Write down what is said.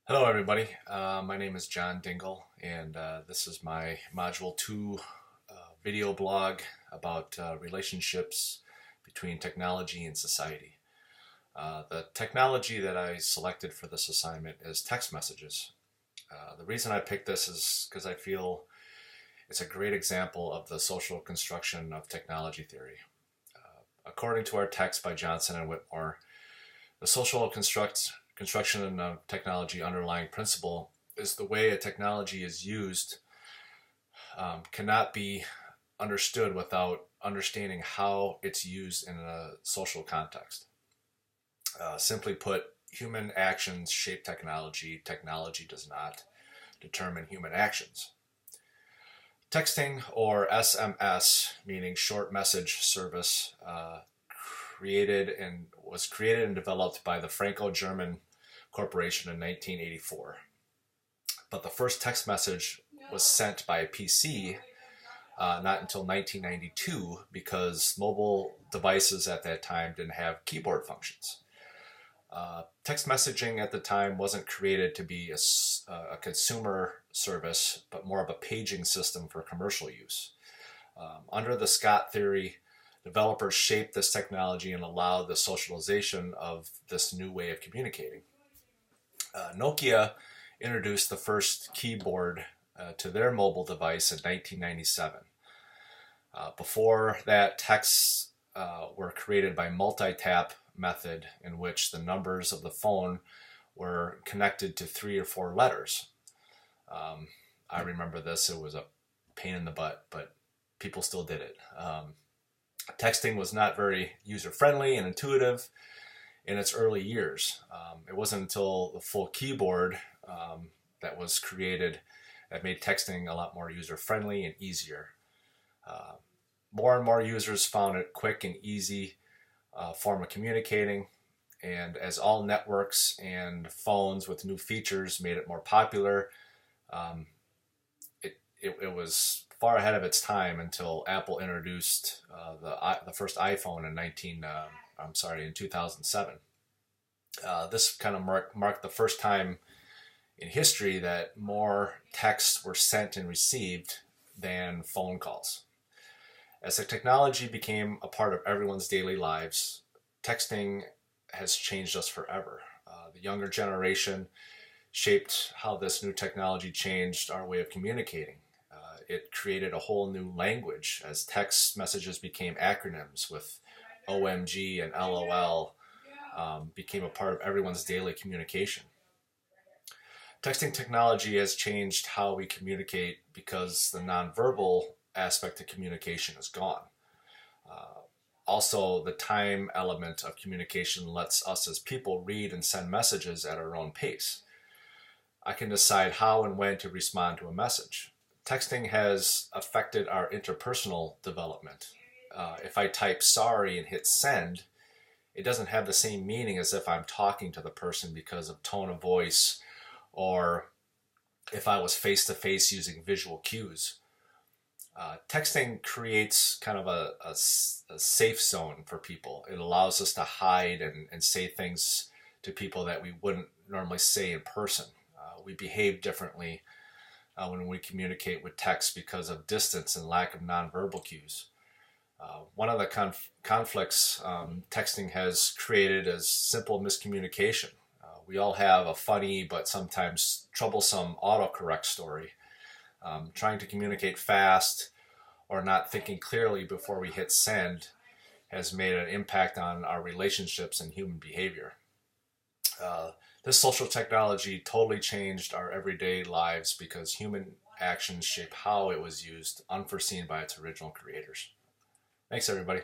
Hello, everybody. My name is John Dingle, and this is my Module 2 video blog about relationships between technology and society. The technology that I selected for this assignment is text messages. The reason I picked this is because I feel it's a great example of the social construction of technology theory. According to our text by Johnson and Whitmore, the social construction of technology underlying principle is the way a technology is used cannot be understood without understanding how it's used in a social context. Simply put, human actions shape technology. Technology does not determine human actions. Texting, or SMS, meaning short message service, was created and developed by the Franco-German Corporation in 1984. But the first text message was sent by a PC not until 1992 because mobile devices at that time didn't have keyboard functions. Text messaging at the time wasn't created to be a consumer service, but more of a paging system for commercial use. Under the Scott theory, developers shaped this technology and allowed the socialization of this new way of communicating. Nokia introduced the first keyboard to their mobile device in 1997. Before that, texts were created by multi-tap method in which the numbers of the phone were connected to 3 or 4 letters. I remember this. It was a pain in the butt, but people still did it. Texting was not very user-friendly and intuitive in its early years. It wasn't until the full keyboard that was created that made texting a lot more user-friendly and easier. More and more users found it quick and easy form of communicating, and as all networks and phones with new features made it more popular, it was far ahead of its time until Apple introduced the first iPhone in 2007. This kind of marked the first time in history that more texts were sent and received than phone calls. As the technology became a part of everyone's daily lives, texting has changed us forever. The younger generation shaped how this new technology changed our way of communicating. It created a whole new language as text messages became acronyms with OMG and LOL became a part of everyone's daily communication. Texting technology has changed how we communicate because the nonverbal aspect of communication is gone. Also, the time element of communication lets us as people read and send messages at our own pace. I can decide how and when to respond to a message. Texting has affected our interpersonal development. If I type sorry and hit send, it doesn't have the same meaning as if I'm talking to the person because of tone of voice, or if I was face-to-face using visual cues. Texting creates kind of a safe zone for people. It allows us to hide and say things to people that we wouldn't normally say in person. We behave differently when we communicate with text because of distance and lack of nonverbal cues. One of the conflicts texting has created is simple miscommunication. We all have a funny but sometimes troublesome autocorrect story. Trying to communicate fast or not thinking clearly before we hit send has made an impact on our relationships and human behavior. This social technology totally changed our everyday lives because human actions shape how it was used, unforeseen by its original creators. Thanks, everybody.